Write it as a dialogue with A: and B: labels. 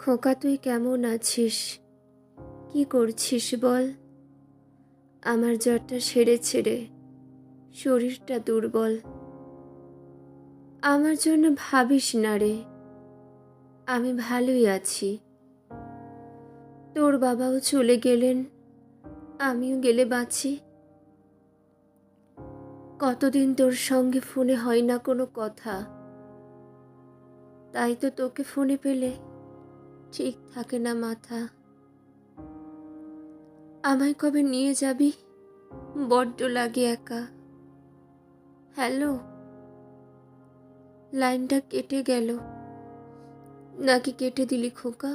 A: খোকা, তুই কেমন আছিস? কি করছিস বল? আমার জ্বরটা সেরেছে রে, শরীরটা দুর্বল। আমার জন্য ভাবিস না রে, আমি ভালোই আছি। তোর বাবাও চলে গেলেন, আমিও গেলে বাঁচি। কতদিন তোর সঙ্গে ফোনে হয় না কোনো কথা, তাই তো তোকে ফোনে পেলে ঠিক থাকে না মাথা। আমায় কবে নিয়ে যাবি? বড্ড লাগে একা। হ্যালো, লাইনটা কেটে গেল নাকি কেটে দিলি খোকা?